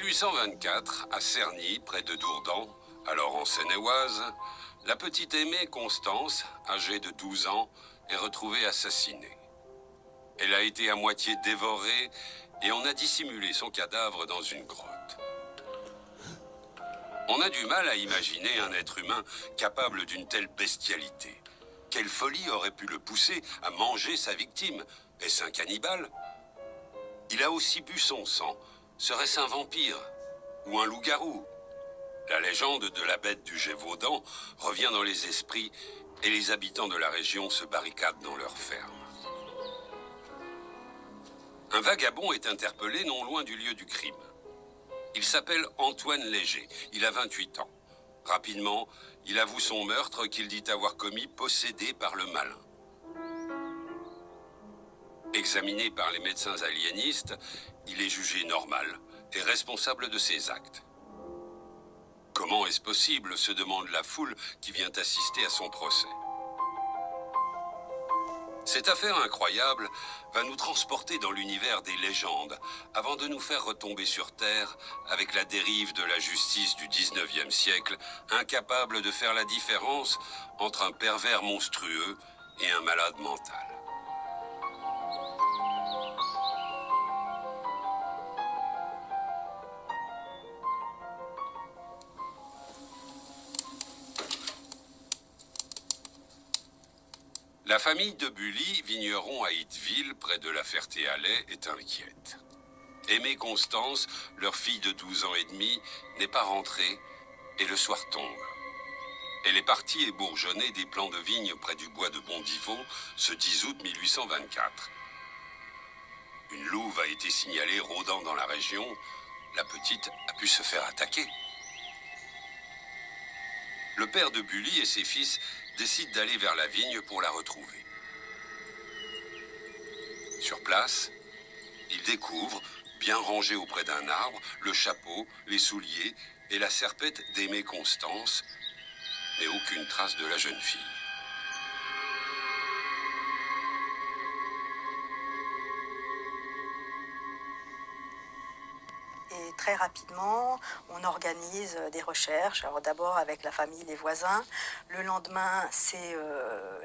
1824, à Cerny, près de Dourdan, alors en Seine-et-Oise, la petite Aimée Constance, âgée de 12 ans, est retrouvée assassinée. Elle a été à moitié dévorée et on a dissimulé son cadavre dans une grotte. On a du mal à imaginer un être humain capable d'une telle bestialité. Quelle folie aurait pu le pousser à manger sa victime? Est-ce un cannibale? Il a aussi bu son sang. Serait-ce un vampire? Ou un loup-garou? La légende de la bête du Gévaudan revient dans les esprits et les habitants de la région se barricadent dans leurs fermes. Un vagabond est interpellé non loin du lieu du crime. Il s'appelle Antoine Léger, il a 28 ans. Rapidement, il avoue son meurtre qu'il dit avoir commis possédé par le malin. Examiné par les médecins aliénistes, il est jugé normal et responsable de ses actes. Comment est-ce possible, se demande la foule qui vient assister à son procès. Cette affaire incroyable va nous transporter dans l'univers des légendes avant de nous faire retomber sur Terre avec la dérive de la justice du 19e siècle, incapable de faire la différence entre un pervers monstrueux et un malade mental. La famille de Bully, vigneron à Itteville, près de La Ferté-Alais, est inquiète. Aimée Constance, leur fille de 12 ans et demi, n'est pas rentrée et le soir tombe. Elle est partie ébourgeonner des plants de vigne près du bois de Bondivaux ce 10 août 1824. Une louve a été signalée rôdant dans la région. La petite a pu se faire attaquer. Le père de Bully et ses fils décident d'aller vers la vigne pour la retrouver. Sur place, ils découvrent, bien rangé auprès d'un arbre, le chapeau, les souliers et la serpette d'Aimée Constance, mais aucune trace de la jeune fille. Et très rapidement, on organise des recherches. Alors d'abord avec la famille, les voisins. Le lendemain, c'est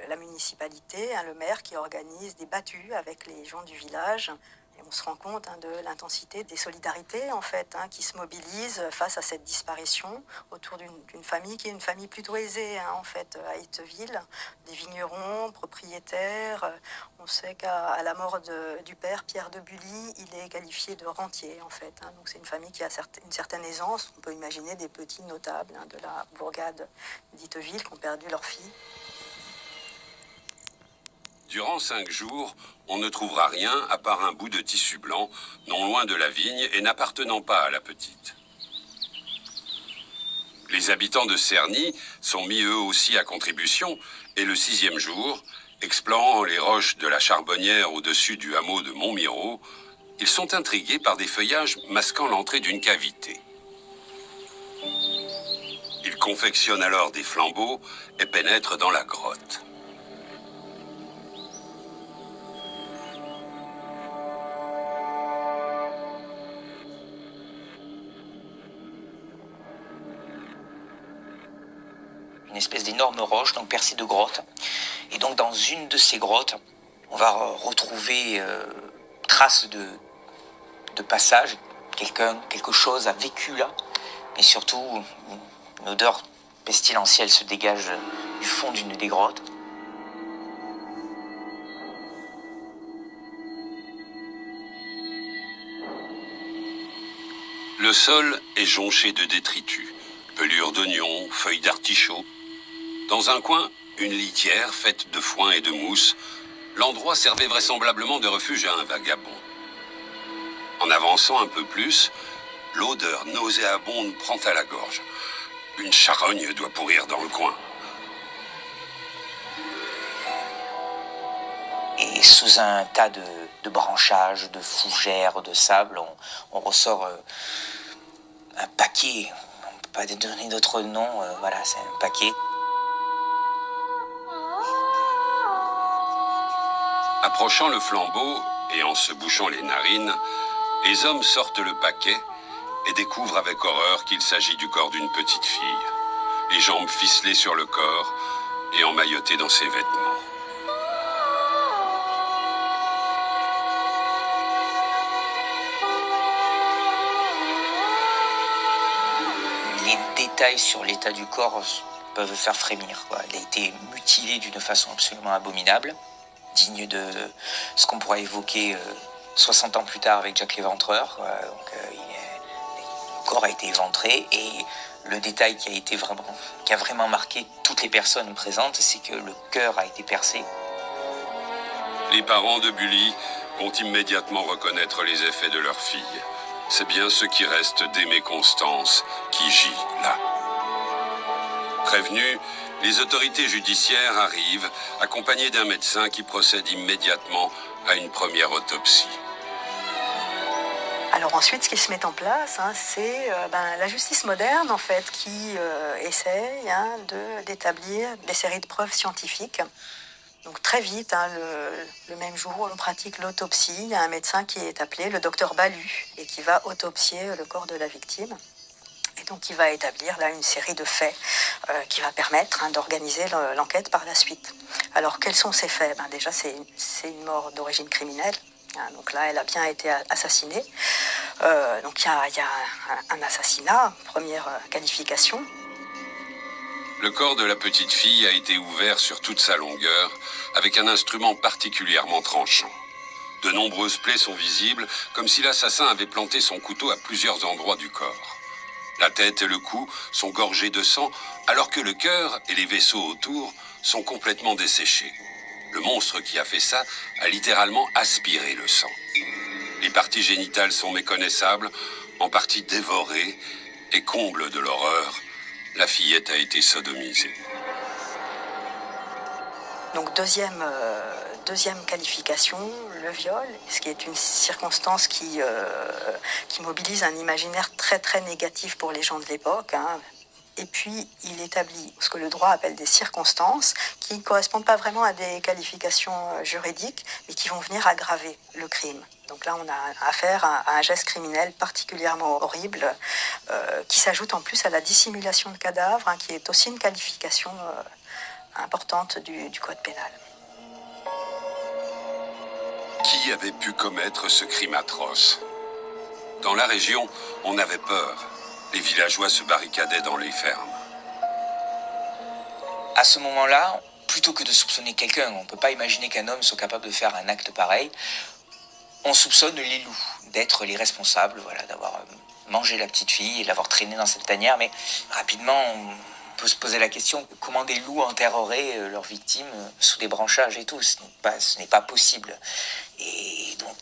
la municipalité, le maire qui organise des battues avec les gens du village. Et on se rend compte de l'intensité des solidarités en fait, qui se mobilisent face à cette disparition autour d'une famille qui est une famille plutôt aisée en fait à Itteville, des vignerons, propriétaires. On sait qu'à la mort du père Pierre de Bully, il est qualifié de rentier en fait. Donc c'est une famille qui a une certaine aisance. On peut imaginer des petits notables de la bourgade d'Itteville qui ont perdu leur fille. Durant 5 jours, on ne trouvera rien à part un bout de tissu blanc, non loin de la vigne et n'appartenant pas à la petite. Les habitants de Cerny sont mis eux aussi à contribution, et le 6e jour, explorant les roches de la Charbonnière au-dessus du hameau de Montmirault, ils sont intrigués par des feuillages masquant l'entrée d'une cavité. Ils confectionnent alors des flambeaux et pénètrent dans la grotte. Une espèce d'énorme roche, donc percée de grottes. Et donc dans une de ces grottes, on va retrouver traces de passage. Quelque chose a vécu là. Mais surtout, une odeur pestilentielle se dégage du fond d'une des grottes. Le sol est jonché de détritus, pelures d'oignons, feuilles d'artichaut. Dans un coin, une litière faite de foin et de mousse. L'endroit servait vraisemblablement de refuge à un vagabond. En avançant un peu plus, l'odeur nauséabonde prend à la gorge. Une charogne doit pourrir dans le coin. Et sous un tas de branchages, de fougères, de sable, on ressort un paquet. On ne peut pas donner d'autre nom. Voilà, c'est un paquet. Approchant le flambeau et en se bouchant les narines, les hommes sortent le paquet et découvre avec horreur qu'il s'agit du corps d'une petite fille, les jambes ficelées sur le corps et emmaillotées dans ses vêtements. Les détails sur l'état du corps peuvent faire frémir, quoi. Il a été mutilé d'une façon absolument abominable, digne de ce qu'on pourra évoquer 60 ans plus tard avec Jack l'Éventreur. Le corps a été éventré et le détail qui a vraiment marqué toutes les personnes présentes, c'est que le cœur a été percé. Les parents de Bully vont immédiatement reconnaître les effets de leur fille. C'est bien ce qui reste d'Aimée Constance qui gît là. Prévenus, les autorités judiciaires arrivent, accompagnées d'un médecin qui procède immédiatement à une première autopsie. Alors ensuite, ce qui se met en place, c'est la justice moderne, en fait, qui essaye d'établir des séries de preuves scientifiques. Donc très vite, le même jour où on pratique l'autopsie, il y a un médecin qui est appelé le docteur Balu et qui va autopsier le corps de la victime. Et donc il va établir là une série de faits qui va permettre d'organiser l'enquête par la suite. Alors quels sont ces faits? Déjà c'est une mort d'origine criminelle. Donc là elle a bien été assassinée. Donc il y a un assassinat, première qualification. Le corps de la petite fille a été ouvert sur toute sa longueur avec un instrument particulièrement tranchant. De nombreuses plaies sont visibles, comme si l'assassin avait planté son couteau à plusieurs endroits du corps. La tête et le cou sont gorgés de sang, alors que le cœur et les vaisseaux autour sont complètement desséchés. Le monstre qui a fait ça a littéralement aspiré le sang. Les parties génitales sont méconnaissables, en partie dévorées, et comble de l'horreur, la fillette a été sodomisée. Donc deuxième qualification, le viol, ce qui est une circonstance qui mobilise un imaginaire très très négatif pour les gens de l'époque. Et puis il établit ce que le droit appelle des circonstances qui ne correspondent pas vraiment à des qualifications juridiques, mais qui vont venir aggraver le crime. Donc là on a affaire à un geste criminel particulièrement horrible qui s'ajoute en plus à la dissimulation de cadavres, qui est aussi une qualification importante du code pénal. Qui avait pu commettre ce crime atroce? Dans la région, on avait peur. Les villageois se barricadaient dans les fermes. À ce moment-là, plutôt que de soupçonner quelqu'un, on ne peut pas imaginer qu'un homme soit capable de faire un acte pareil, on soupçonne les loups d'être les responsables, d'avoir mangé la petite fille et l'avoir traînée dans cette tanière. Mais rapidement, on peut se poser la question, comment des loups enterreraient leurs victimes sous des branchages et tout? Ce n'est pas possible. Et donc,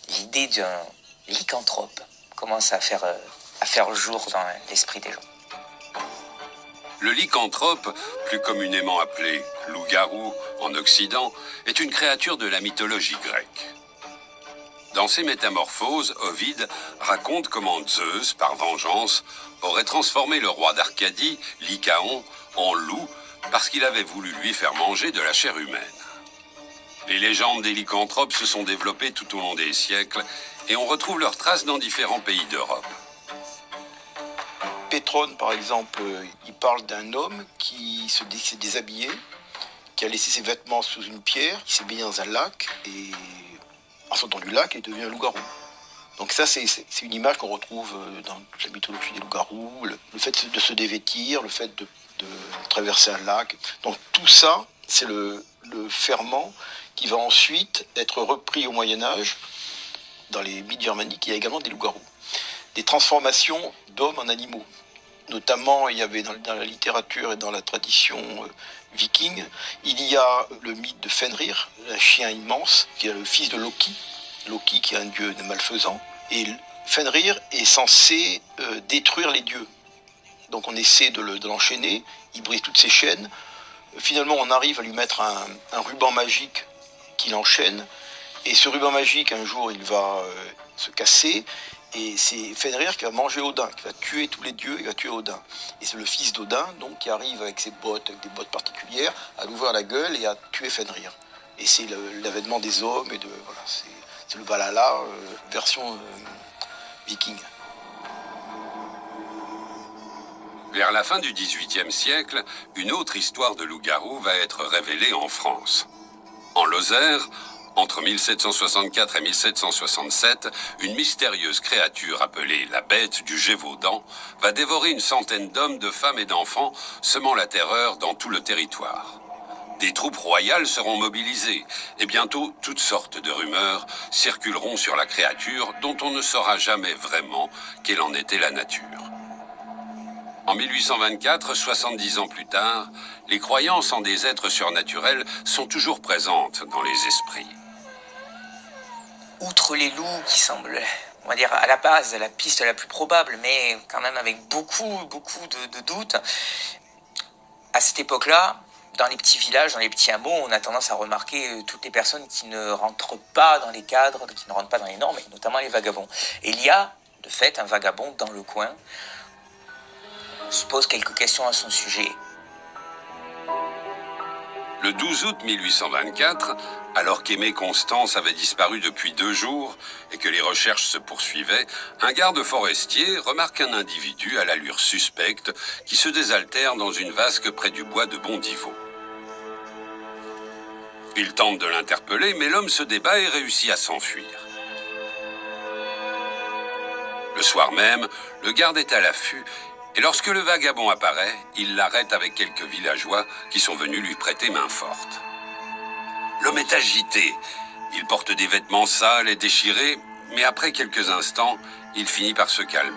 l'idée d'un lycanthrope commence à faire jour dans l'esprit des gens. Le lycanthrope, plus communément appelé loup-garou en Occident, est une créature de la mythologie grecque. Dans ses métamorphoses, Ovide raconte comment Zeus, par vengeance, aurait transformé le roi d'Arcadie, Lycaon, en loup parce qu'il avait voulu lui faire manger de la chair humaine. Les légendes des lycanthropes se sont développées tout au long des siècles et on retrouve leurs traces dans différents pays d'Europe. Pétrone, par exemple, il parle d'un homme qui s'est déshabillé, qui a laissé ses vêtements sous une pierre, qui s'est baigné dans un lac, et en sortant du lac, il devient un loup-garou. Donc ça, c'est une image qu'on retrouve dans toute la mythologie des loups-garous, le fait de se dévêtir, le fait de traverser un lac. Donc tout ça, c'est le ferment qui va ensuite être repris au Moyen-Âge. Dans les mythes germaniques, il y a également des loups-garous. Des transformations d'hommes en animaux. Notamment, il y avait dans la littérature et dans la tradition viking, il y a le mythe de Fenrir, un chien immense, qui est le fils de Loki. Loki qui est un dieu malfaisant. Et Fenrir est censé détruire les dieux. Donc on essaie de l'enchaîner, il brise toutes ses chaînes. Finalement, on arrive à lui mettre un ruban magique qui l'enchaîne. Et ce ruban magique, un jour, il va se casser. Et c'est Fenrir qui va manger Odin, qui va tuer tous les dieux, il va tuer Odin. Et c'est le fils d'Odin, donc, qui arrive avec ses bottes, avec des bottes particulières, à l'ouvrir la gueule et à tuer Fenrir. Et c'est l'avènement des hommes, et c'est le Valhalla, version viking. Vers la fin du XVIIIe siècle, une autre histoire de loup-garou va être révélée en France. En Lozère, entre 1764 et 1767, une mystérieuse créature appelée la bête du Gévaudan va dévorer une centaine d'hommes, de femmes et d'enfants, semant la terreur dans tout le territoire. Des troupes royales seront mobilisées et bientôt toutes sortes de rumeurs circuleront sur la créature dont on ne saura jamais vraiment quelle en était la nature. En 1824, 70 ans plus tard, les croyances en des êtres surnaturels sont toujours présentes dans les esprits. Outre les loups qui semblent, on va dire, à la base, la piste la plus probable, mais quand même avec beaucoup de doutes, à cette époque-là, dans les petits villages, dans les petits hameaux, on a tendance à remarquer toutes les personnes qui ne rentrent pas dans les cadres, qui ne rentrent pas dans les normes, et notamment les vagabonds. Et il y a, de fait, un vagabond dans le coin. On se pose quelques questions à son sujet. Le 12 août 1824, alors qu'Aimé Constance avait disparu depuis 2 jours et que les recherches se poursuivaient, un garde forestier remarque un individu à l'allure suspecte qui se désaltère dans une vasque près du bois de Bondiveau. Il tente de l'interpeller, mais l'homme se débat et réussit à s'enfuir. Le soir même, le garde est à l'affût. Et lorsque le vagabond apparaît, il l'arrête avec quelques villageois qui sont venus lui prêter main forte. L'homme est agité. Il porte des vêtements sales et déchirés, mais après quelques instants, il finit par se calmer.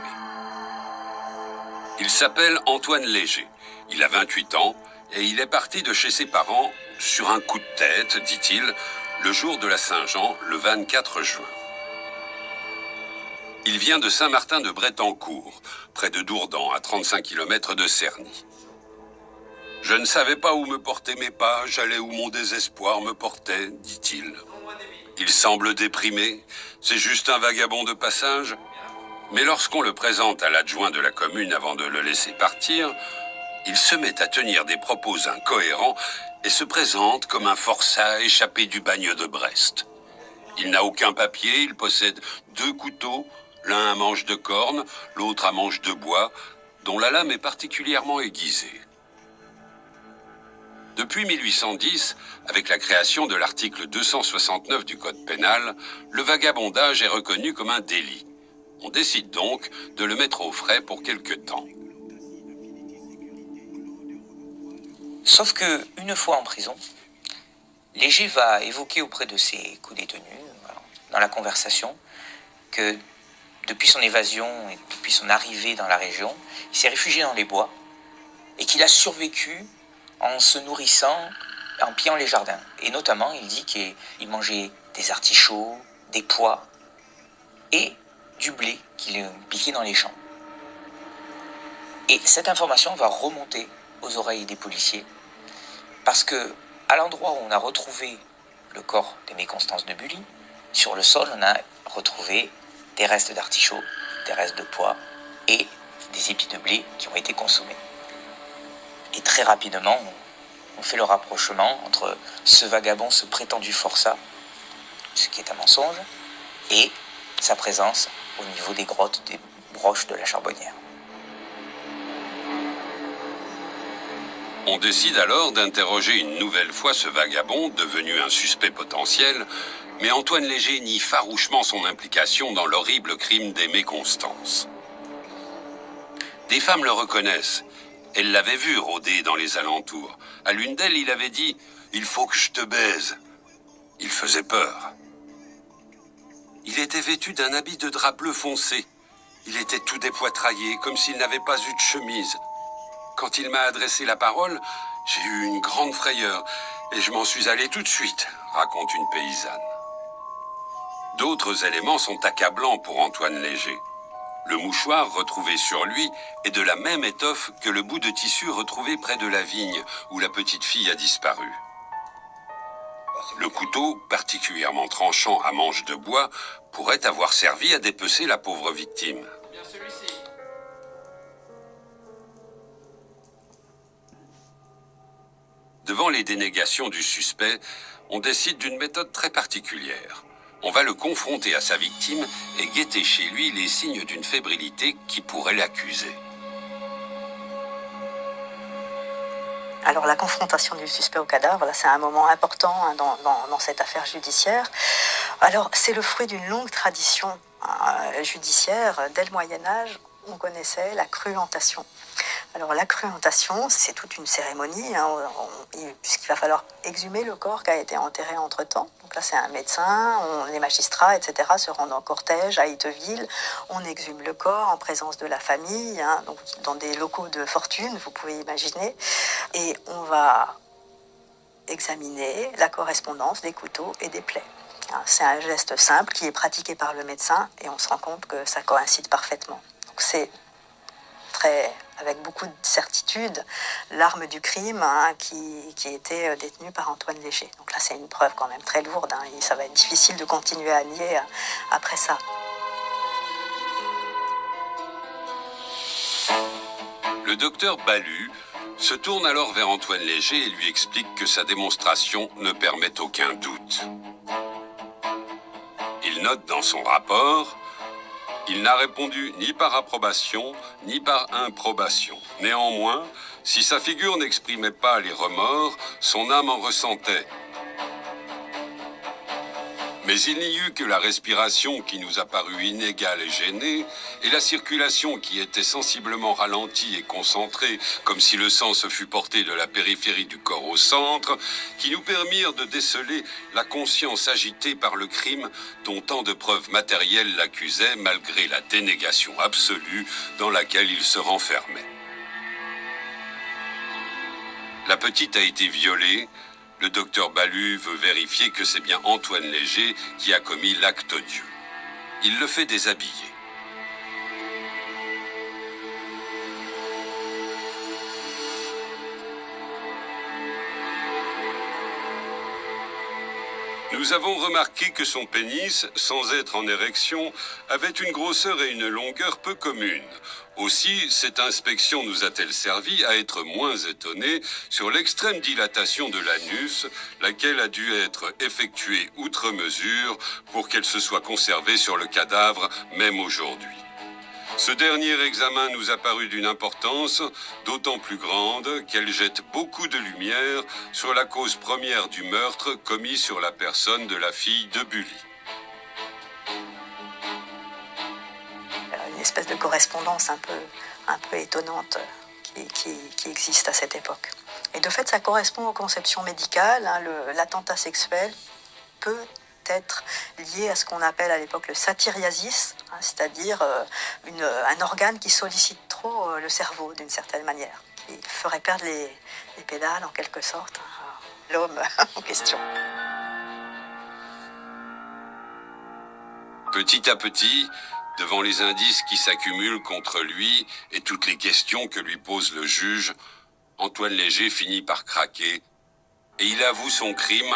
Il s'appelle Antoine Léger. Il a 28 ans et il est parti de chez ses parents sur un coup de tête, dit-il, le jour de la Saint-Jean, le 24 juin. Il vient de Saint-Martin-de-Brétancourt, près de Dourdan, à 35 km de Cerny. Je ne savais pas où me portaient mes pas, j'allais où mon désespoir me portait, dit-il. Il semble déprimé, c'est juste un vagabond de passage. Mais lorsqu'on le présente à l'adjoint de la commune avant de le laisser partir, il se met à tenir des propos incohérents et se présente comme un forçat échappé du bagne de Brest. Il n'a aucun papier, il possède 2 couteaux, l'un à manche de corne, l'autre à manche de bois, dont la lame est particulièrement aiguisée. Depuis 1810, avec la création de l'article 269 du Code pénal, le vagabondage est reconnu comme un délit. On décide donc de le mettre au frais pour quelque temps. Sauf que, une fois en prison, Léger va évoquer auprès de ses co-détenus, dans la conversation, que depuis son évasion et depuis son arrivée dans la région, il s'est réfugié dans les bois et qu'il a survécu en se nourrissant, en pillant les jardins. Et notamment, il dit qu'il mangeait des artichauts, des pois et du blé qu'il piquait dans les champs. Et cette information va remonter aux oreilles des policiers parce que, à l'endroit où on a retrouvé le corps d'Aimé Constance de Bully, sur le sol, on a retrouvé des restes d'artichauts, des restes de pois et des épis de blé qui ont été consommés. Et très rapidement, on fait le rapprochement entre ce vagabond, ce prétendu forçat, ce qui est un mensonge, et sa présence au niveau des grottes, des broches de la Charbonnière. On décide alors d'interroger une nouvelle fois ce vagabond, devenu un suspect potentiel, mais Antoine Léger nie farouchement son implication dans l'horrible crime d'Aimé Constance. Des femmes le reconnaissent. Elles l'avaient vu rôder dans les alentours. À l'une d'elles, il avait dit « Il faut que je te baise ». Il faisait peur. Il était vêtu d'un habit de drap bleu foncé. Il était tout dépoitraillé, comme s'il n'avait pas eu de chemise. Quand il m'a adressé la parole, j'ai eu une grande frayeur et je m'en suis allé tout de suite, raconte une paysanne. D'autres éléments sont accablants pour Antoine Léger. Le mouchoir retrouvé sur lui est de la même étoffe que le bout de tissu retrouvé près de la vigne où la petite fille a disparu. Le couteau, particulièrement tranchant à manche de bois, pourrait avoir servi à dépecer la pauvre victime. Devant les dénégations du suspect, on décide d'une méthode très particulière. On va le confronter à sa victime et guetter chez lui les signes d'une fébrilité qui pourrait l'accuser. Alors la confrontation du suspect au cadavre, là, c'est un moment important hein, dans cette affaire judiciaire. Alors c'est le fruit d'une longue tradition judiciaire. Dès le Moyen-Âge, on connaissait la cruentation. Alors la cruentation, c'est toute une cérémonie, hein, puisqu'il va falloir exhumer le corps qui a été enterré entre-temps. Donc là, c'est un médecin, les magistrats, etc. se rendent en cortège à Itteville. On exhume le corps en présence de la famille, hein, donc dans des locaux de fortune, vous pouvez imaginer. Et on va examiner la correspondance des couteaux et des plaies. C'est un geste simple qui est pratiqué par le médecin et on se rend compte que ça coïncide parfaitement. Donc c'est avec beaucoup de certitude, l'arme du crime hein, qui était détenue par Antoine Léger. Donc là, c'est une preuve quand même très lourde. Hein, et ça va être difficile de continuer à nier après ça. Le docteur Balu se tourne alors vers Antoine Léger et lui explique que sa démonstration ne permet aucun doute. Il note dans son rapport: il n'a répondu ni par approbation, ni par improbation. Néanmoins, si sa figure n'exprimait pas les remords, son âme en ressentait. Mais il n'y eut que la respiration qui nous apparut inégale et gênée, et la circulation qui était sensiblement ralentie et concentrée, comme si le sang se fût porté de la périphérie du corps au centre, qui nous permirent de déceler la conscience agitée par le crime dont tant de preuves matérielles l'accusaient, malgré la dénégation absolue dans laquelle il se renfermait. La petite a été violée. Le docteur Balu veut vérifier que c'est bien Antoine Léger qui a commis l'acte odieux. Il le fait déshabiller. Nous avons remarqué que son pénis, sans être en érection, avait une grosseur et une longueur peu communes. Aussi, cette inspection nous a-t-elle servi à être moins étonnés sur l'extrême dilatation de l'anus, laquelle a dû être effectuée outre mesure pour qu'elle se soit conservée sur le cadavre même aujourd'hui. Ce dernier examen nous a paru d'une importance d'autant plus grande qu'elle jette beaucoup de lumière sur la cause première du meurtre commis sur la personne de la fille de Bully. Une espèce de correspondance un peu étonnante qui existe à cette époque. Et de fait, ça correspond aux conceptions médicales. Hein, l'attentat sexuel peut être lié à ce qu'on appelle à l'époque le satyriasis, hein, c'est-à-dire un organe qui sollicite trop le cerveau d'une certaine manière, qui ferait perdre les pédales en quelque sorte à l'homme en question. Petit à petit, devant les indices qui s'accumulent contre lui et toutes les questions que lui pose le juge, Antoine Léger finit par craquer et il avoue son crime,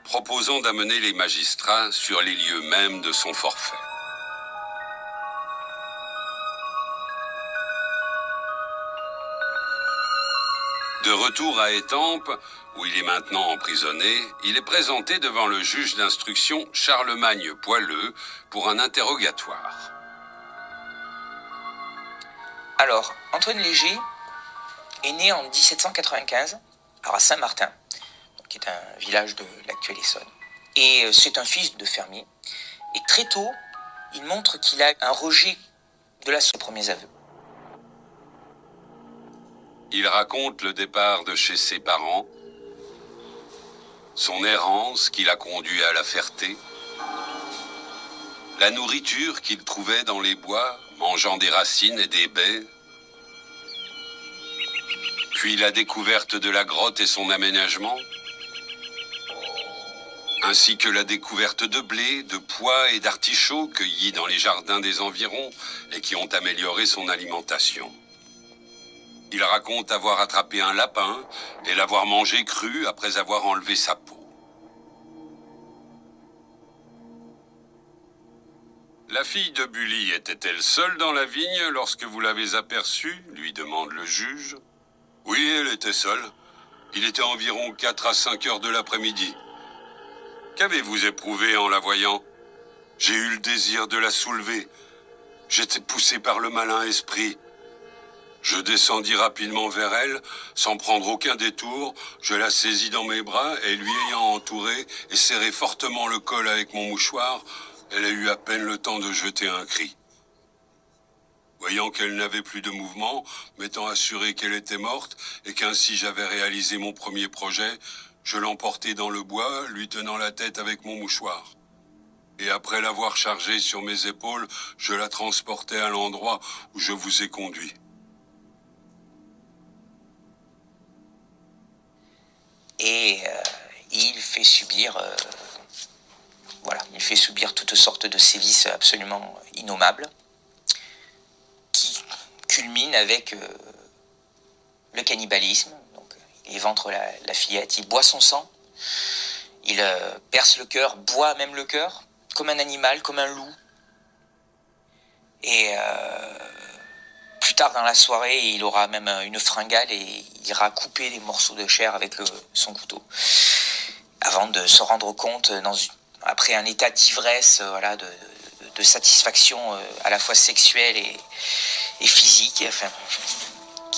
proposant d'amener les magistrats sur les lieux mêmes de son forfait. De retour à Étampes, où il est maintenant emprisonné, il est présenté devant le juge d'instruction Charlemagne Poileux pour un interrogatoire. Alors, Antoine Léger est né en 1795, alors à Saint-Martin, qui est un village de l'actuelle Essonne. Et c'est un fils de fermier. Et très tôt, il montre qu'il a un rejet de ses premiers aveux. Il raconte le départ de chez ses parents, son errance qui l'a conduit à La Ferté, la nourriture qu'il trouvait dans les bois, mangeant des racines et des baies, puis la découverte de la grotte et son aménagement, ainsi que la découverte de blé, de pois et d'artichauts cueillis dans les jardins des environs et qui ont amélioré son alimentation. Il raconte avoir attrapé un lapin et l'avoir mangé cru après avoir enlevé sa peau. La fille de Bully était-elle seule dans la vigne lorsque vous l'avez aperçue, lui demande le juge. Oui, elle était seule. Il était environ 4 à 5 heures de l'après-midi. Qu'avez-vous éprouvé en la voyant? J'ai eu le désir de la soulever. J'étais poussé par le malin esprit. Je descendis rapidement vers elle, sans prendre aucun détour. Je la saisis dans mes bras et lui ayant entouré et serré fortement le col avec mon mouchoir, elle a eu à peine le temps de jeter un cri. Voyant qu'elle n'avait plus de mouvement, m'étant assuré qu'elle était morte et qu'ainsi j'avais réalisé mon premier projet, je l'emportai dans le bois, lui tenant la tête avec mon mouchoir. Et après l'avoir chargée sur mes épaules, je la transportai à l'endroit où je vous ai conduit. Et il fait subir, il fait subir toutes sortes de sévices absolument innommables, qui culminent avec le cannibalisme. Donc, il éventre la fillette, il boit son sang, il perce le cœur, boit même le cœur, comme un animal, comme un loup. Et plus tard dans la soirée, il aura même une fringale et il ira couper des morceaux de chair avec son couteau. Avant de se rendre compte, après un état d'ivresse, de satisfaction à la fois sexuelle et physique,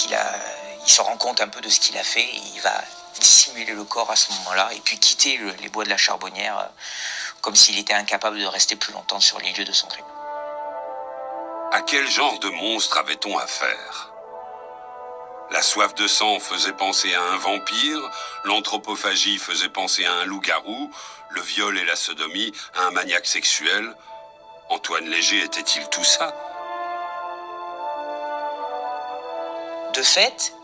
il se rend compte un peu de ce qu'il a fait et il va dissimuler le corps à ce moment-là et puis quitter les bois de la Charbonnière comme s'il était incapable de rester plus longtemps sur les lieux de son crime. À quel genre de monstre avait-on affaire? La soif de sang faisait penser à un vampire, l'anthropophagie faisait penser à un loup-garou, le viol et la sodomie à un maniaque sexuel. Antoine Léger était-il tout ça? De fait,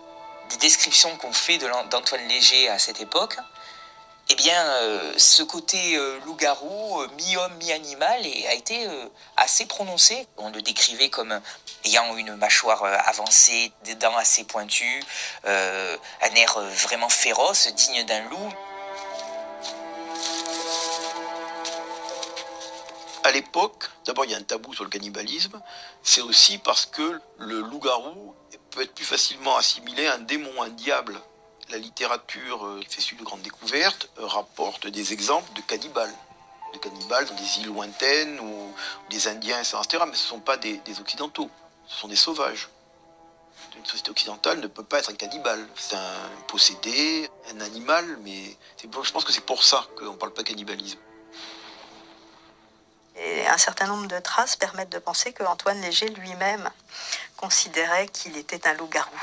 des descriptions qu'on fait d'Antoine Léger à cette époque, eh bien, ce côté loup-garou, mi-homme, mi-animal, a été assez prononcé. On le décrivait comme ayant une mâchoire avancée, des dents assez pointues, un air vraiment féroce, digne d'un loup. À l'époque, d'abord il y a un tabou sur le cannibalisme, c'est aussi parce que le loup-garou peut être plus facilement assimilé à un démon, un diable. La littérature qui fait suite de grandes découvertes rapporte des exemples de cannibales dans des îles lointaines ou des Indiens, etc. Mais ce ne sont pas des Occidentaux, ce sont des sauvages. Une société occidentale ne peut pas être un cannibale. C'est un possédé, un animal, mais je pense que c'est pour ça qu'on ne parle pas de cannibalisme. Et un certain nombre de traces permettent de penser que Antoine Léger lui-même considérait qu'il était un loup-garou.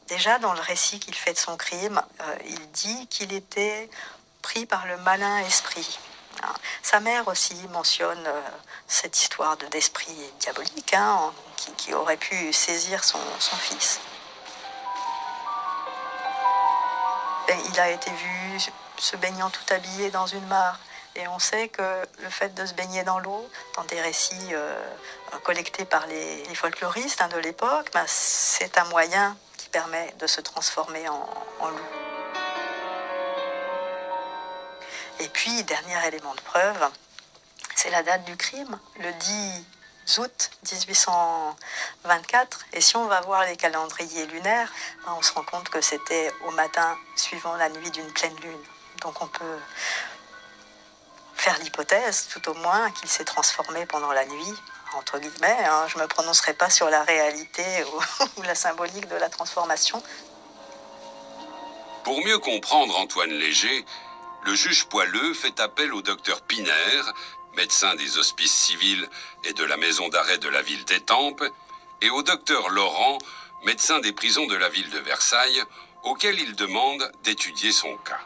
Déjà, dans le récit qu'il fait de son crime, il dit qu'il était pris par le malin esprit. Sa mère aussi mentionne cette histoire d'esprit diabolique qui aurait pu saisir son fils. Il a été vu se baignant tout habillé dans une mare. Et on sait que le fait de se baigner dans l'eau, dans des récits collectés par les folkloristes de l'époque, c'est un moyen qui permet de se transformer en loup. Et puis, dernier élément de preuve, c'est la date du crime, le 10 août 1824. Et si on va voir les calendriers lunaires, on se rend compte que c'était au matin suivant la nuit d'une pleine lune. Donc on peut faire l'hypothèse, tout au moins, qu'il s'est transformé pendant la nuit, entre guillemets. Je ne me prononcerai pas sur la réalité ou la symbolique de la transformation. Pour mieux comprendre Antoine Léger, le juge Poileux fait appel au docteur Piner, médecin des hospices civils et de la maison d'arrêt de la ville d'Étampes, et au docteur Laurent, médecin des prisons de la ville de Versailles, auquel il demande d'étudier son cas.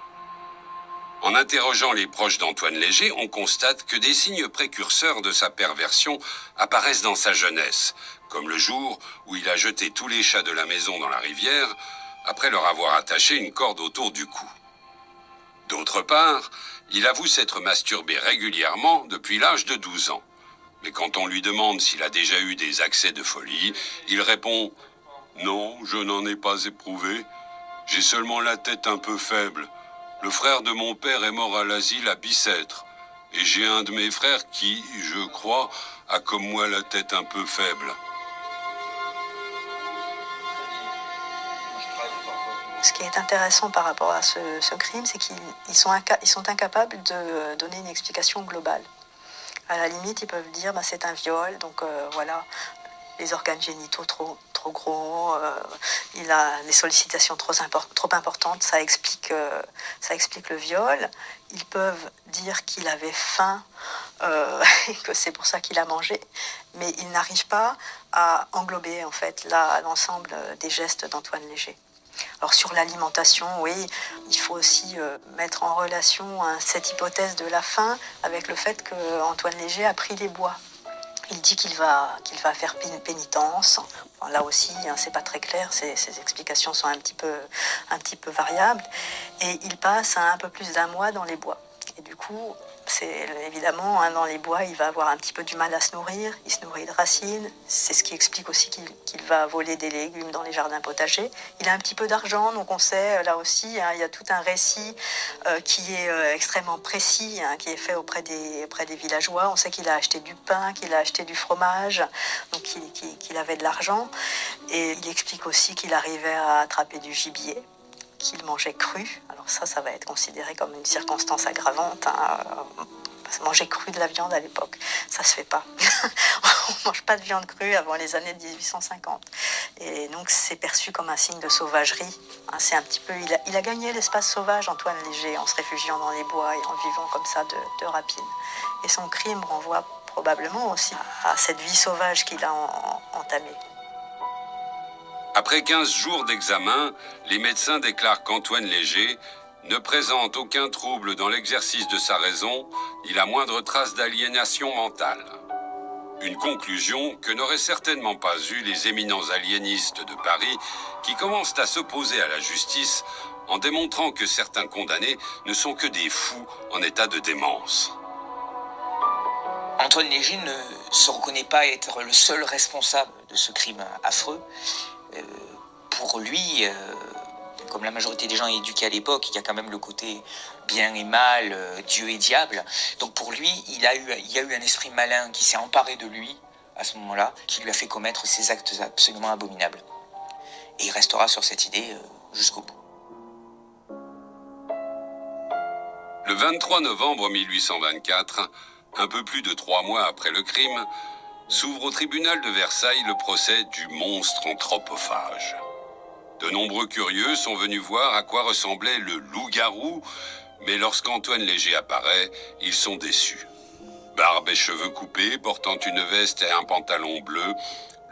En interrogeant les proches d'Antoine Léger, on constate que des signes précurseurs de sa perversion apparaissent dans sa jeunesse, comme le jour où il a jeté tous les chats de la maison dans la rivière, après leur avoir attaché une corde autour du cou. D'autre part, il avoue s'être masturbé régulièrement depuis l'âge de 12 ans. Mais quand on lui demande s'il a déjà eu des accès de folie, il répond « Non, je n'en ai pas éprouvé. J'ai seulement la tête un peu faible. Le frère de mon père est mort à l'asile à Bicêtre. Et j'ai un de mes frères qui, je crois, a comme moi la tête un peu faible. » Ce qui est intéressant par rapport à ce crime, c'est qu'ils sont incapables de donner une explication globale. À la limite, ils peuvent dire c'est un viol, donc voilà, les organes génitaux trop trop gros, il a des sollicitations trop importantes, ça explique le viol. Ils peuvent dire qu'il avait faim et que c'est pour ça qu'il a mangé, mais ils n'arrivent pas à englober en fait l'ensemble des gestes d'Antoine Léger. Alors sur l'alimentation, oui, il faut aussi mettre en relation cette hypothèse de la faim avec le fait qu'Antoine Léger a pris les bois. Il dit qu'il va faire pénitence. Enfin, là aussi, c'est pas très clair, ces explications sont un petit peu variables. Et il passe un peu plus d'un mois dans les bois. Et du coup, c'est évidemment, dans les bois, il va avoir un petit peu du mal à se nourrir. Il se nourrit de racines. C'est ce qui explique aussi qu'il va voler des légumes dans les jardins potagers. Il a un petit peu d'argent, donc on sait, là aussi, il y a tout un récit qui est extrêmement précis, qui est fait auprès des villageois. On sait qu'il a acheté du pain, qu'il a acheté du fromage, donc qu'il avait de l'argent. Et il explique aussi qu'il arrivait à attraper du gibier, qu'il mangeait cru. Alors ça va être considéré comme une circonstance aggravante. Parce que manger cru de la viande à l'époque, ça se fait pas. On mange pas de viande crue avant les années 1850. Et donc c'est perçu comme un signe de sauvagerie. C'est un petit peu, il a gagné l'espace sauvage, Antoine Léger, en se réfugiant dans les bois et en vivant comme ça de rapine. Et son crime renvoie probablement aussi à cette vie sauvage qu'il a entamée. Après 15 jours d'examen, les médecins déclarent qu'Antoine Léger ne présente aucun trouble dans l'exercice de sa raison, ni la moindre trace d'aliénation mentale. Une conclusion que n'auraient certainement pas eue les éminents aliénistes de Paris qui commencent à s'opposer à la justice en démontrant que certains condamnés ne sont que des fous en état de démence. Antoine Léger ne se reconnaît pas être le seul responsable de ce crime affreux. Pour lui, comme la majorité des gens éduqués à l'époque, il y a quand même le côté bien et mal, Dieu et diable. Donc pour lui, il y a eu un esprit malin qui s'est emparé de lui à ce moment-là, qui lui a fait commettre ces actes absolument abominables. Et il restera sur cette idée jusqu'au bout. Le 23 novembre 1824, un peu plus de 3 mois après le crime, s'ouvre au tribunal de Versailles le procès du monstre anthropophage. De nombreux curieux sont venus voir à quoi ressemblait le loup-garou, mais lorsqu'Antoine Léger apparaît, ils sont déçus. Barbe et cheveux coupés, portant une veste et un pantalon bleu,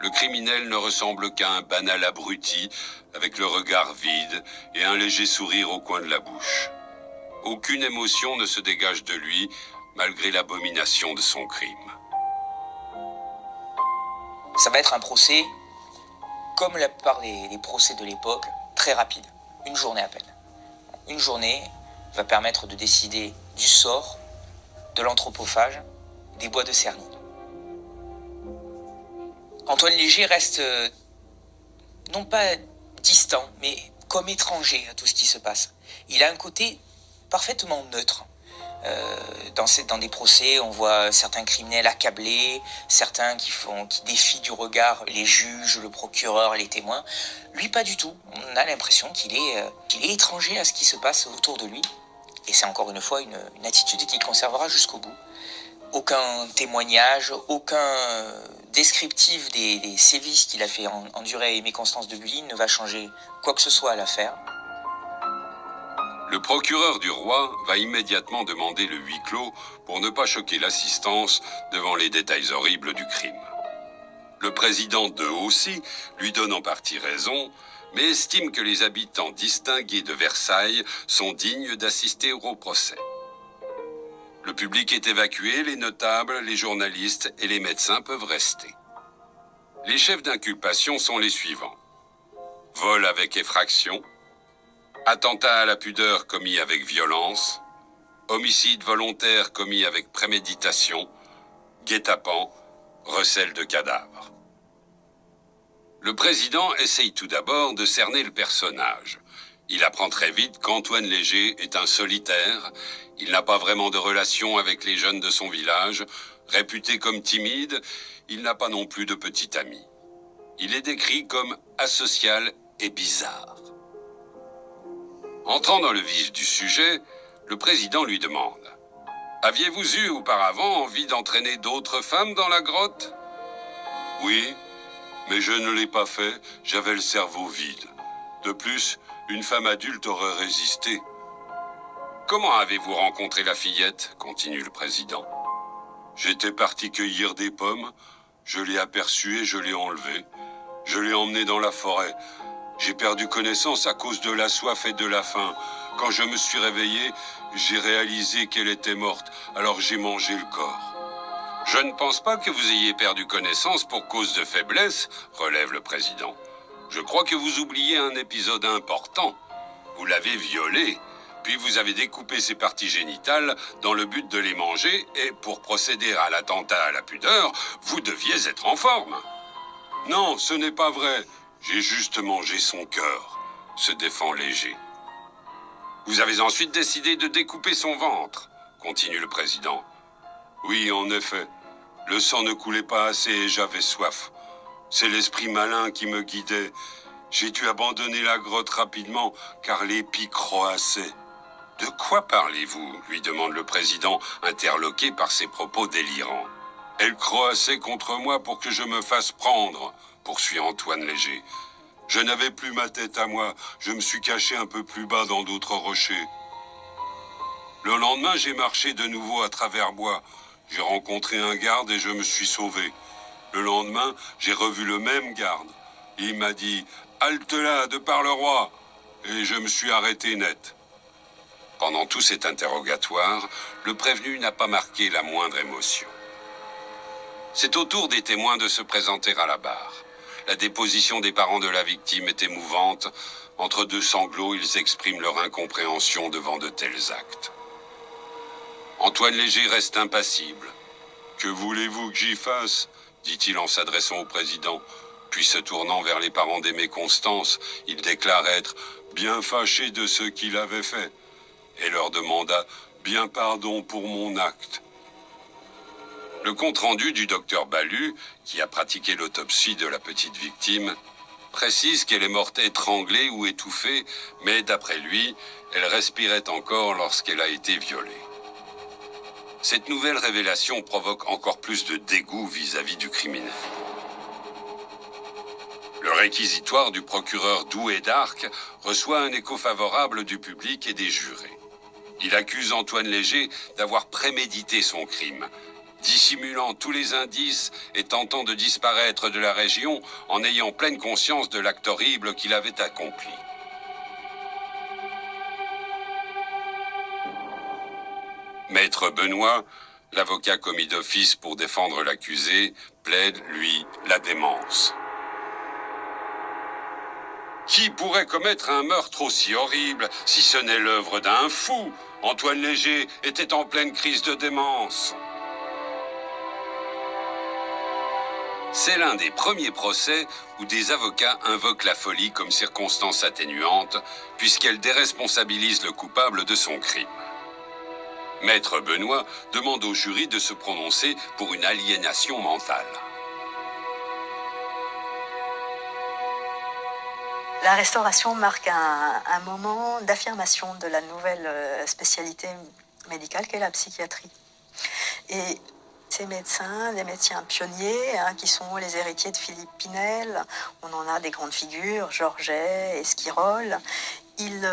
le criminel ne ressemble qu'à un banal abruti, avec le regard vide et un léger sourire au coin de la bouche. Aucune émotion ne se dégage de lui, malgré l'abomination de son crime. Ça va être un procès, comme la plupart des procès de l'époque, très rapide. Une journée à peine. Une journée va permettre de décider du sort de l'anthropophage des bois de Cerny. Antoine Léger reste non pas distant, mais comme étranger à tout ce qui se passe. Il a un côté parfaitement neutre. Dans des procès, on voit certains criminels accablés, certains qui défient du regard les juges, le procureur, les témoins. Lui, pas du tout. On a l'impression qu'il est étranger à ce qui se passe autour de lui. Et c'est encore une fois une attitude qu'il conservera jusqu'au bout. Aucun témoignage, aucun descriptif des sévices qu'il a fait endurer à Aimé Constance de Bully ne va changer quoi que ce soit à l'affaire. Le procureur du roi va immédiatement demander le huis clos pour ne pas choquer l'assistance devant les détails horribles du crime. Le président de aussi lui donne en partie raison, mais estime que les habitants distingués de Versailles sont dignes d'assister au procès. Le public est évacué, les notables, les journalistes et les médecins peuvent rester. Les chefs d'inculpation sont les suivants. Vol avec effraction, attentat à la pudeur commis avec violence, homicide volontaire commis avec préméditation, guet-apens, recel de cadavres. Le président essaye tout d'abord de cerner le personnage. Il apprend très vite qu'Antoine Léger est un solitaire, il n'a pas vraiment de relation avec les jeunes de son village, réputé comme timide, il n'a pas non plus de petit ami. Il est décrit comme asocial et bizarre. Entrant dans le vif du sujet, le président lui demande « Aviez-vous eu auparavant envie d'entraîner d'autres femmes dans la grotte ?»« Oui, Mais je ne l'ai pas fait, j'avais le cerveau vide. De plus, une femme adulte aurait résisté. Comment avez-vous rencontré la fillette ? Continue le président. J'étais parti cueillir des pommes, je l'ai aperçue et je l'ai enlevée. Je l'ai emmenée dans la forêt. J'ai perdu connaissance à cause de la soif et de la faim. Quand je me suis réveillé, j'ai réalisé qu'elle était morte, alors j'ai mangé le corps. Je ne pense pas que vous ayez perdu connaissance pour cause de faiblesse, relève le président. Je crois que vous oubliez un épisode important. Vous l'avez violée, puis vous avez découpé ses parties génitales dans le but de les manger et pour procéder à l'attentat à la pudeur, vous deviez être en forme. Non, ce n'est pas vrai. J'ai juste mangé son cœur, se défend Léger. Vous avez ensuite décidé de découper son ventre, continue le président. Oui, en effet. Le sang ne coulait pas assez et j'avais soif. C'est l'esprit malin qui me guidait. J'ai dû abandonner la grotte rapidement car l'épi croassait. De quoi parlez-vous ? Lui demande le président, interloqué par ses propos délirants. Elle croassait contre moi pour que je me fasse prendre, poursuit Antoine Léger. Je n'avais plus ma tête à moi, je me suis caché un peu plus bas dans d'autres rochers. Le lendemain, j'ai marché de nouveau à travers bois. J'ai rencontré un garde et je me suis sauvé. Le lendemain, j'ai revu le même garde. Il m'a dit « Halte là, de par le roi !» et je me suis arrêté net. Pendant tout cet interrogatoire, le prévenu n'a pas marqué la moindre émotion. C'est au tour des témoins de se présenter à la barre. La déposition des parents de la victime est émouvante. Entre deux sanglots, ils expriment leur incompréhension devant de tels actes. Antoine Léger reste impassible. « Que voulez-vous que j'y fasse ?» dit-il en s'adressant au président. Puis se tournant vers les parents d'Aimée Constance, il déclare être bien fâché de ce qu'il avait fait et leur demanda bien pardon pour mon acte. Le compte-rendu du docteur Balu, qui a pratiqué l'autopsie de la petite victime, précise qu'elle est morte étranglée ou étouffée, mais d'après lui, elle respirait encore lorsqu'elle a été violée. Cette nouvelle révélation provoque encore plus de dégoût vis-à-vis du criminel. Le réquisitoire du procureur Douai d'Arc reçoit un écho favorable du public et des jurés. Il accuse Antoine Léger d'avoir prémédité son crime, dissimulant tous les indices et tentant de disparaître de la région en ayant pleine conscience de l'acte horrible qu'il avait accompli. Maître Benoît, l'avocat commis d'office pour défendre l'accusé, plaide, lui, la démence. Qui pourrait commettre un meurtre aussi horrible si ce n'est l'œuvre d'un fou ? Antoine Léger était en pleine crise de démence. C'est l'un des premiers procès où des avocats invoquent la folie comme circonstance atténuante, puisqu'elle déresponsabilise le coupable de son crime. Maître Benoît demande au jury de se prononcer pour une aliénation mentale. La restauration marque un moment d'affirmation de la nouvelle spécialité médicale qu'est la psychiatrie. Et ces médecins, des médecins pionniers, qui sont les héritiers de Philippe Pinel, on en a des grandes figures, Georget, Esquirol, ils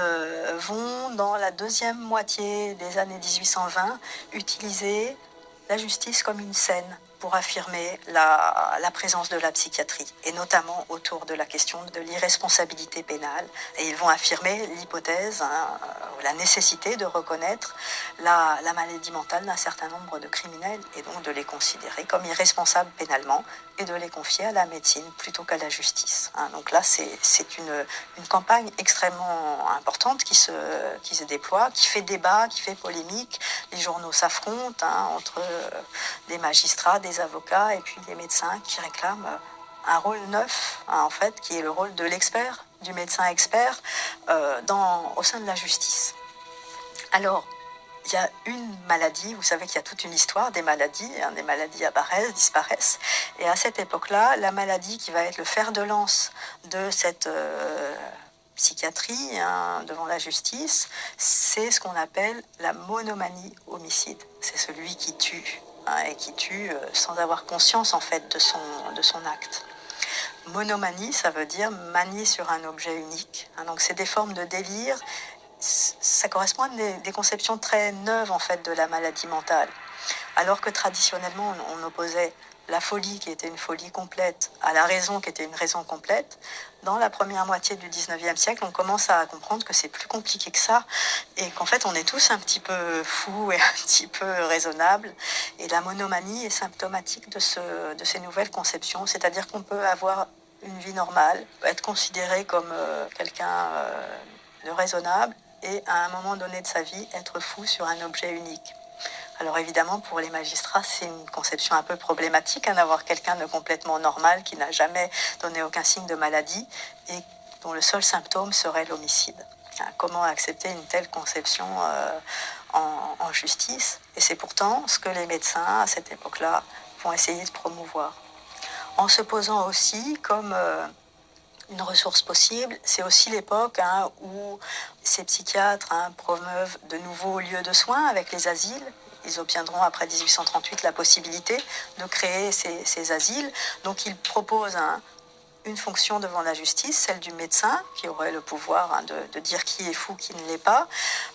vont, dans la deuxième moitié des années 1820, utiliser la justice comme une scène pour affirmer la présence de la psychiatrie, et notamment autour de la question de l'irresponsabilité pénale. Et ils vont affirmer l'hypothèse, la nécessité de reconnaître la maladie mentale d'un certain nombre de criminels, et donc de les considérer comme irresponsables pénalement, et de les confier à la médecine plutôt qu'à la justice. Donc là, c'est une campagne extrêmement importante qui se déploie, qui fait débat, qui fait polémique. Les journaux s'affrontent entre des magistrats, des avocats et puis les médecins qui réclament un rôle neuf, en fait, qui est le rôle de l'expert, du médecin expert au sein de la justice. Alors, il y a une maladie, vous savez qu'il y a toute une histoire des maladies apparaissent, disparaissent, et à cette époque-là, la maladie qui va être le fer de lance de cette psychiatrie devant la justice, c'est ce qu'on appelle la monomanie homicide. C'est celui qui tue, et qui tue sans avoir conscience en fait de son acte. Monomanie, ça veut dire manie sur un objet unique. Donc c'est des formes de délire. Ça correspond à des conceptions très neuves en fait de la maladie mentale. Alors que traditionnellement on opposait la folie qui était une folie complète à la raison qui était une raison complète, dans la première moitié du 19e siècle, on commence à comprendre que c'est plus compliqué que ça et qu'en fait on est tous un petit peu fous et un petit peu raisonnables. Et la monomanie est symptomatique de ces nouvelles conceptions, c'est-à-dire qu'on peut avoir une vie normale, être considéré comme quelqu'un de raisonnable et à un moment donné de sa vie être fou sur un objet unique. Alors évidemment, pour les magistrats, c'est une conception un peu problématique d'avoir quelqu'un de complètement normal qui n'a jamais donné aucun signe de maladie et dont le seul symptôme serait l'homicide. Comment accepter une telle conception en justice? Et c'est pourtant ce que les médecins, à cette époque-là, vont essayer de promouvoir. En se posant aussi comme une ressource possible, c'est aussi l'époque où ces psychiatres promeuvent de nouveaux lieux de soins avec les asiles. Ils obtiendront après 1838 la possibilité de créer ces asiles. Donc ils proposent une fonction devant la justice, celle du médecin, qui aurait le pouvoir de dire qui est fou, qui ne l'est pas,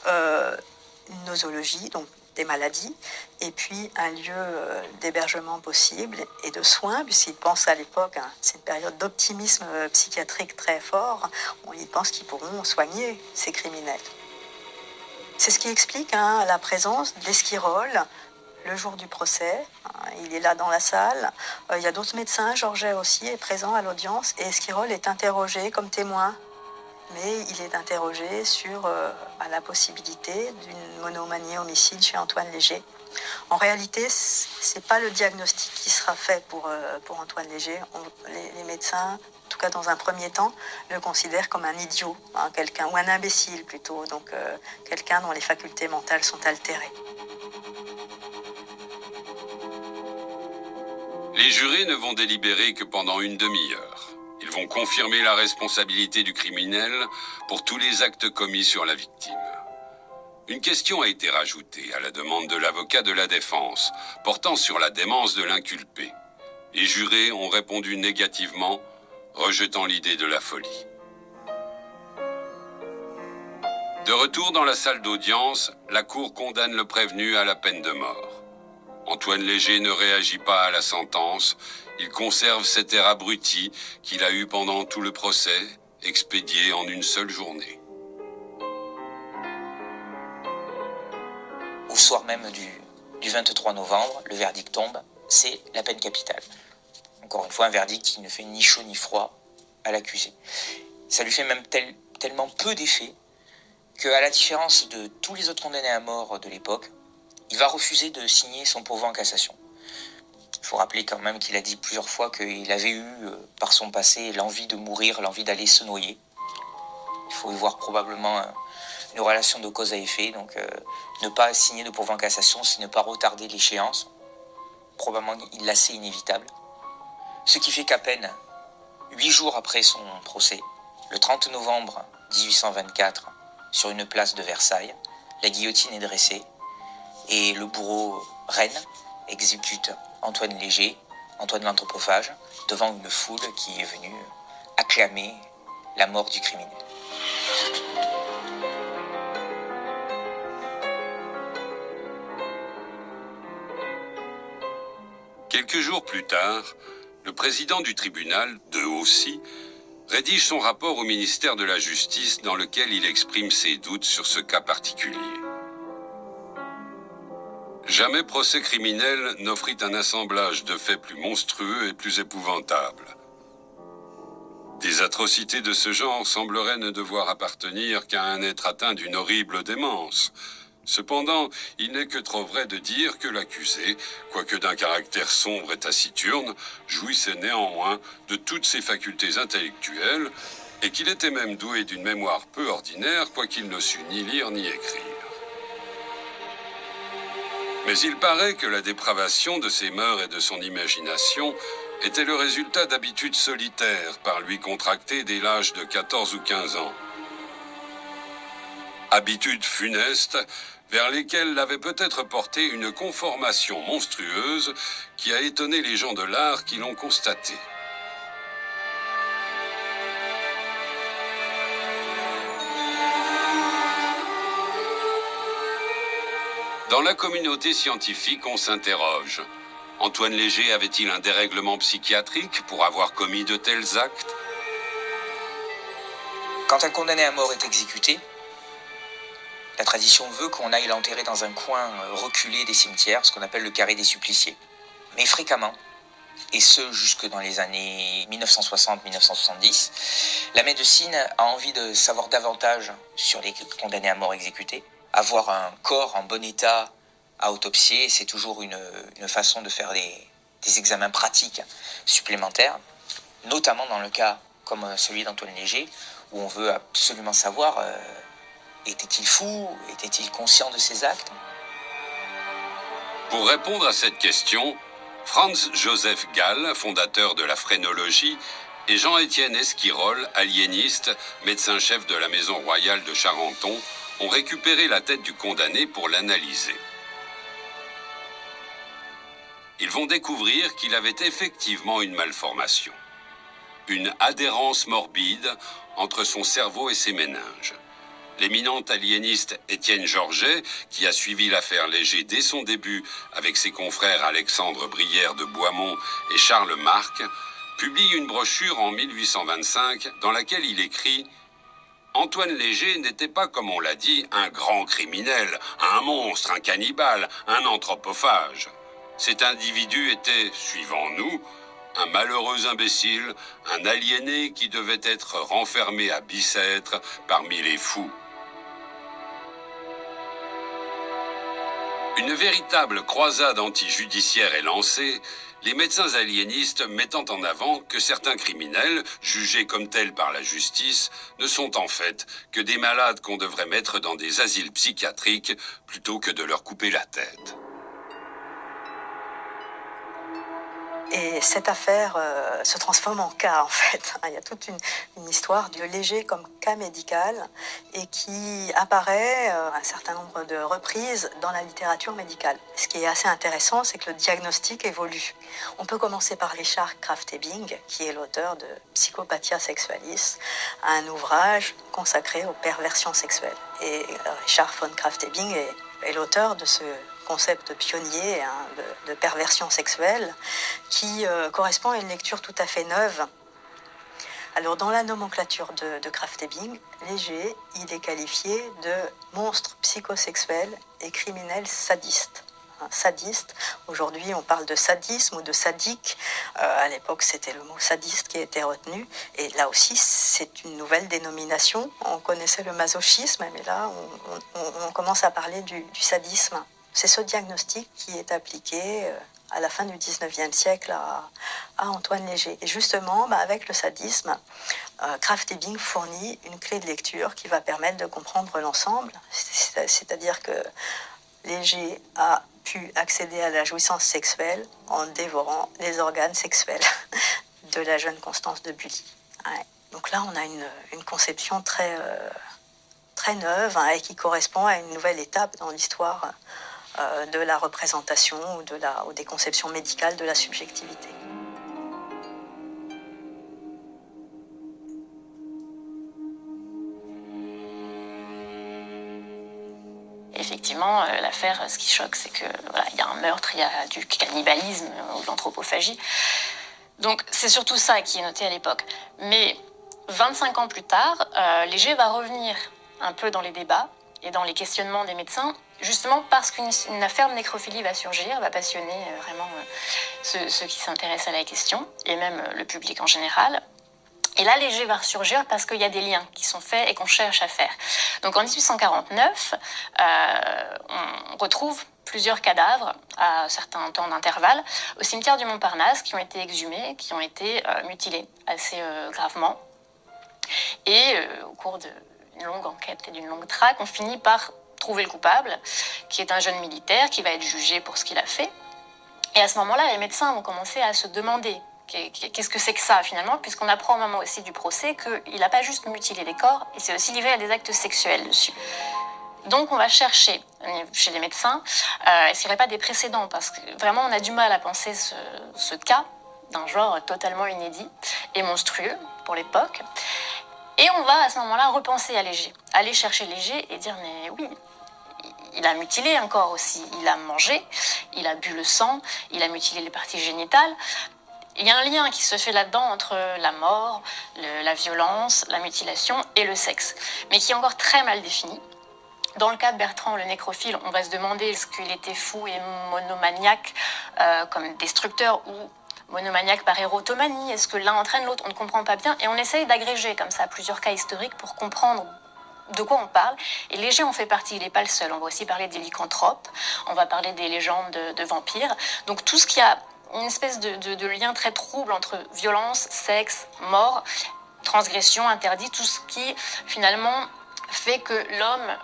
une nosologie, donc des maladies, et puis un lieu d'hébergement possible et de soins, puisqu'ils pensent à l'époque, c'est une période d'optimisme psychiatrique très fort, ils pensent qu'ils pourront soigner ces criminels. C'est ce qui explique la présence d'Esquirol le jour du procès. Il est là dans la salle. Il y a d'autres médecins, Georget aussi est présent à l'audience, et Esquirol est interrogé comme témoin. Mais il est interrogé sur la possibilité d'une monomanie homicide chez Antoine Léger. En réalité, ce n'est pas le diagnostic qui sera fait pour Antoine Léger. Les médecins, en tout cas dans un premier temps, le considèrent comme un idiot, quelqu'un, ou un imbécile plutôt, donc quelqu'un dont les facultés mentales sont altérées. Les jurés ne vont délibérer que pendant une demi-heure. Ils vont confirmer la responsabilité du criminel pour tous les actes commis sur la victime. Une question a été rajoutée à la demande de l'avocat de la défense, portant sur la démence de l'inculpé. Les jurés ont répondu négativement, rejetant l'idée de la folie. De retour dans la salle d'audience, la cour condamne le prévenu à la peine de mort. Antoine Léger ne réagit pas à la sentence. Il conserve cet air abruti qu'il a eu pendant tout le procès, expédié en une seule journée. Au soir même du 23 novembre, le verdict tombe, c'est la peine capitale. Encore une fois, un verdict qui ne fait ni chaud ni froid à l'accusé. Ça lui fait même tellement peu d'effet qu'à la différence de tous les autres condamnés à mort de l'époque, il va refuser de signer son pourvoi en cassation. Il faut rappeler quand même qu'il a dit plusieurs fois qu'il avait eu, par son passé, l'envie de mourir, l'envie d'aller se noyer. Il faut y voir probablement une relation de cause à effet, donc ne pas signer de pourvoi en cassation, c'est ne pas retarder l'échéance. Probablement, il l'a assez inévitable. Ce qui fait qu'à peine 8 jours après son procès, le 30 novembre 1824, sur une place de Versailles, la guillotine est dressée et le bourreau Rennes exécute Antoine Léger, Antoine l'anthropophage, devant une foule qui est venue acclamer la mort du criminel. Quelques jours plus tard, le président du tribunal, de Haussy, rédige son rapport au ministère de la Justice dans lequel il exprime ses doutes sur ce cas particulier. Jamais procès criminel n'offrit un assemblage de faits plus monstrueux et plus épouvantables. Des atrocités de ce genre sembleraient ne devoir appartenir qu'à un être atteint d'une horrible démence. Cependant, il n'est que trop vrai de dire que l'accusé, quoique d'un caractère sombre et taciturne, jouissait néanmoins de toutes ses facultés intellectuelles et qu'il était même doué d'une mémoire peu ordinaire, quoiqu'il ne sût ni lire ni écrire. Mais il paraît que la dépravation de ses mœurs et de son imagination était le résultat d'habitudes solitaires par lui contractées dès l'âge de 14 ou 15 ans. Habitudes funestes vers lesquelles l'avait peut-être porté une conformation monstrueuse qui a étonné les gens de l'art qui l'ont constatée. Dans la communauté scientifique, on s'interroge. Antoine Léger avait-il un dérèglement psychiatrique pour avoir commis de tels actes? Quand un condamné à mort est exécuté, la tradition veut qu'on aille l'enterrer dans un coin reculé des cimetières, ce qu'on appelle le carré des suppliciés. Mais fréquemment, et ce jusque dans les années 1960-1970, la médecine a envie de savoir davantage sur les condamnés à mort exécutés. Avoir un corps en bon état à autopsier, c'est toujours une façon de faire des examens pratiques supplémentaires, notamment dans le cas comme celui d'Antoine Léger, où on veut absolument savoir était-il fou, était-il conscient de ses actes? Pour répondre à cette question, Franz Joseph Gall, fondateur de la phrénologie, et Jean-Étienne Esquirol, aliéniste, médecin-chef de la Maison royale de Charenton, ont récupéré la tête du condamné pour l'analyser. Ils vont découvrir qu'il avait effectivement une malformation. Une adhérence morbide entre son cerveau et ses méninges. L'éminent aliéniste Étienne Georget, qui a suivi l'affaire Léger dès son début avec ses confrères Alexandre Brière de Boismont et Charles Marc, publie une brochure en 1825 dans laquelle il écrit « Antoine Léger n'était pas, comme on l'a dit, un grand criminel, un monstre, un cannibale, un anthropophage. Cet individu était, suivant nous, un malheureux imbécile, un aliéné qui devait être renfermé à Bicêtre parmi les fous. » Une véritable croisade anti-judiciaire est lancée, les médecins aliénistes mettant en avant que certains criminels, jugés comme tels par la justice, ne sont en fait que des malades qu'on devrait mettre dans des asiles psychiatriques plutôt que de leur couper la tête. Et cette affaire se transforme en cas, en fait. Il y a toute une histoire de Léger comme cas médical et qui apparaît un certain nombre de reprises dans la littérature médicale. Ce qui est assez intéressant, c'est que le diagnostic évolue. On peut commencer par Richard Krafft-Ebing, qui est l'auteur de Psychopathia Sexualis, un ouvrage consacré aux perversions sexuelles. Et Richard von Krafft-Ebing est l'auteur de ce concept pionnier de perversion sexuelle qui correspond à une lecture tout à fait neuve. Alors dans la nomenclature de Krafft-Ebing, Léger, il est qualifié de monstre psychosexuel et criminel sadiste. Sadiste, aujourd'hui on parle de sadisme ou de sadique, à l'époque c'était le mot sadiste qui était retenu, et là aussi c'est une nouvelle dénomination. On connaissait le masochisme, mais là on commence à parler du sadisme. C'est ce diagnostic qui est appliqué à la fin du 19e siècle à Antoine Léger. Et justement, avec le sadisme, Krafft-Ebing fournit une clé de lecture qui va permettre de comprendre l'ensemble. C'est-à-dire que Léger a pu accéder à la jouissance sexuelle en dévorant les organes sexuels de la jeune Constance de Bully. Ouais. Donc là, on a une conception très neuve et qui correspond à une nouvelle étape dans l'histoire de la représentation ou des conceptions médicales de la subjectivité. Effectivement, l'affaire, ce qui choque, c'est que voilà, y a un meurtre, il y a du cannibalisme ou de l'anthropophagie. Donc c'est surtout ça qui est noté à l'époque. Mais 25 ans plus tard, Léger va revenir un peu dans les débats et dans les questionnements des médecins, justement parce qu'une affaire de nécrophilie va surgir, va passionner vraiment ceux qui s'intéressent à la question, et même le public en général. Et là, Léger va ressurgir parce qu'il y a des liens qui sont faits et qu'on cherche à faire. Donc en 1849, on retrouve plusieurs cadavres à certains temps d'intervalle au cimetière du Montparnasse qui ont été exhumés, qui ont été mutilés assez gravement. Et au cours d'une longue enquête et d'une longue traque, on finit par trouver le coupable, qui est un jeune militaire qui va être jugé pour ce qu'il a fait. Et à ce moment-là, les médecins vont commencer à se demander qu'est-ce que c'est que ça finalement, puisqu'on apprend au moment aussi du procès qu'il n'a pas juste mutilé les corps, il s'est aussi livré à des actes sexuels dessus. Donc on va chercher chez les médecins, est-ce qu'il n'y aurait pas des précédents, parce que vraiment on a du mal à penser ce cas d'un genre totalement inédit et monstrueux pour l'époque. Et on va à ce moment-là repenser à Léger, aller chercher Léger et dire mais oui, il a mutilé un corps aussi. Il a mangé, il a bu le sang, il a mutilé les parties génitales. Il y a un lien qui se fait là-dedans entre la mort, la violence, la mutilation et le sexe, mais qui est encore très mal défini. Dans le cas de Bertrand, le nécrophile, on va se demander est-ce qu'il était fou et monomaniaque comme destructeur ou monomaniaque par érotomanie. Est-ce que l'un entraîne l'autre? On ne comprend pas bien et on essaye d'agréger comme ça plusieurs cas historiques pour comprendre de quoi on parle. Et Léger en fait partie, il n'est pas le seul. On va aussi parler des lycanthropes, on va parler des légendes de vampires. Donc tout ce qui a une espèce de lien très trouble entre violence, sexe, mort, transgression, interdit, tout ce qui finalement fait que l'homme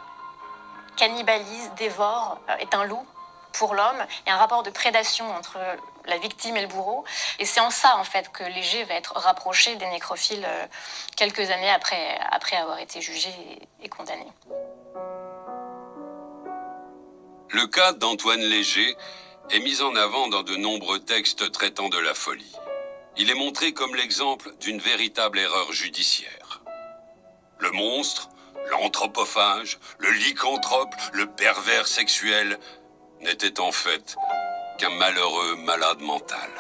cannibalise, dévore, est un loup pour l'homme. Il y a un rapport de prédation entre la victime et le bourreau. Et c'est en ça, en fait, que Léger va être rapproché des nécrophiles quelques années après avoir été jugé et condamné. Le cas d'Antoine Léger est mis en avant dans de nombreux textes traitant de la folie. Il est montré comme l'exemple d'une véritable erreur judiciaire. Le monstre, l'anthropophage, le lycanthrope, le pervers sexuel n'était en fait qu'un malheureux malade mental.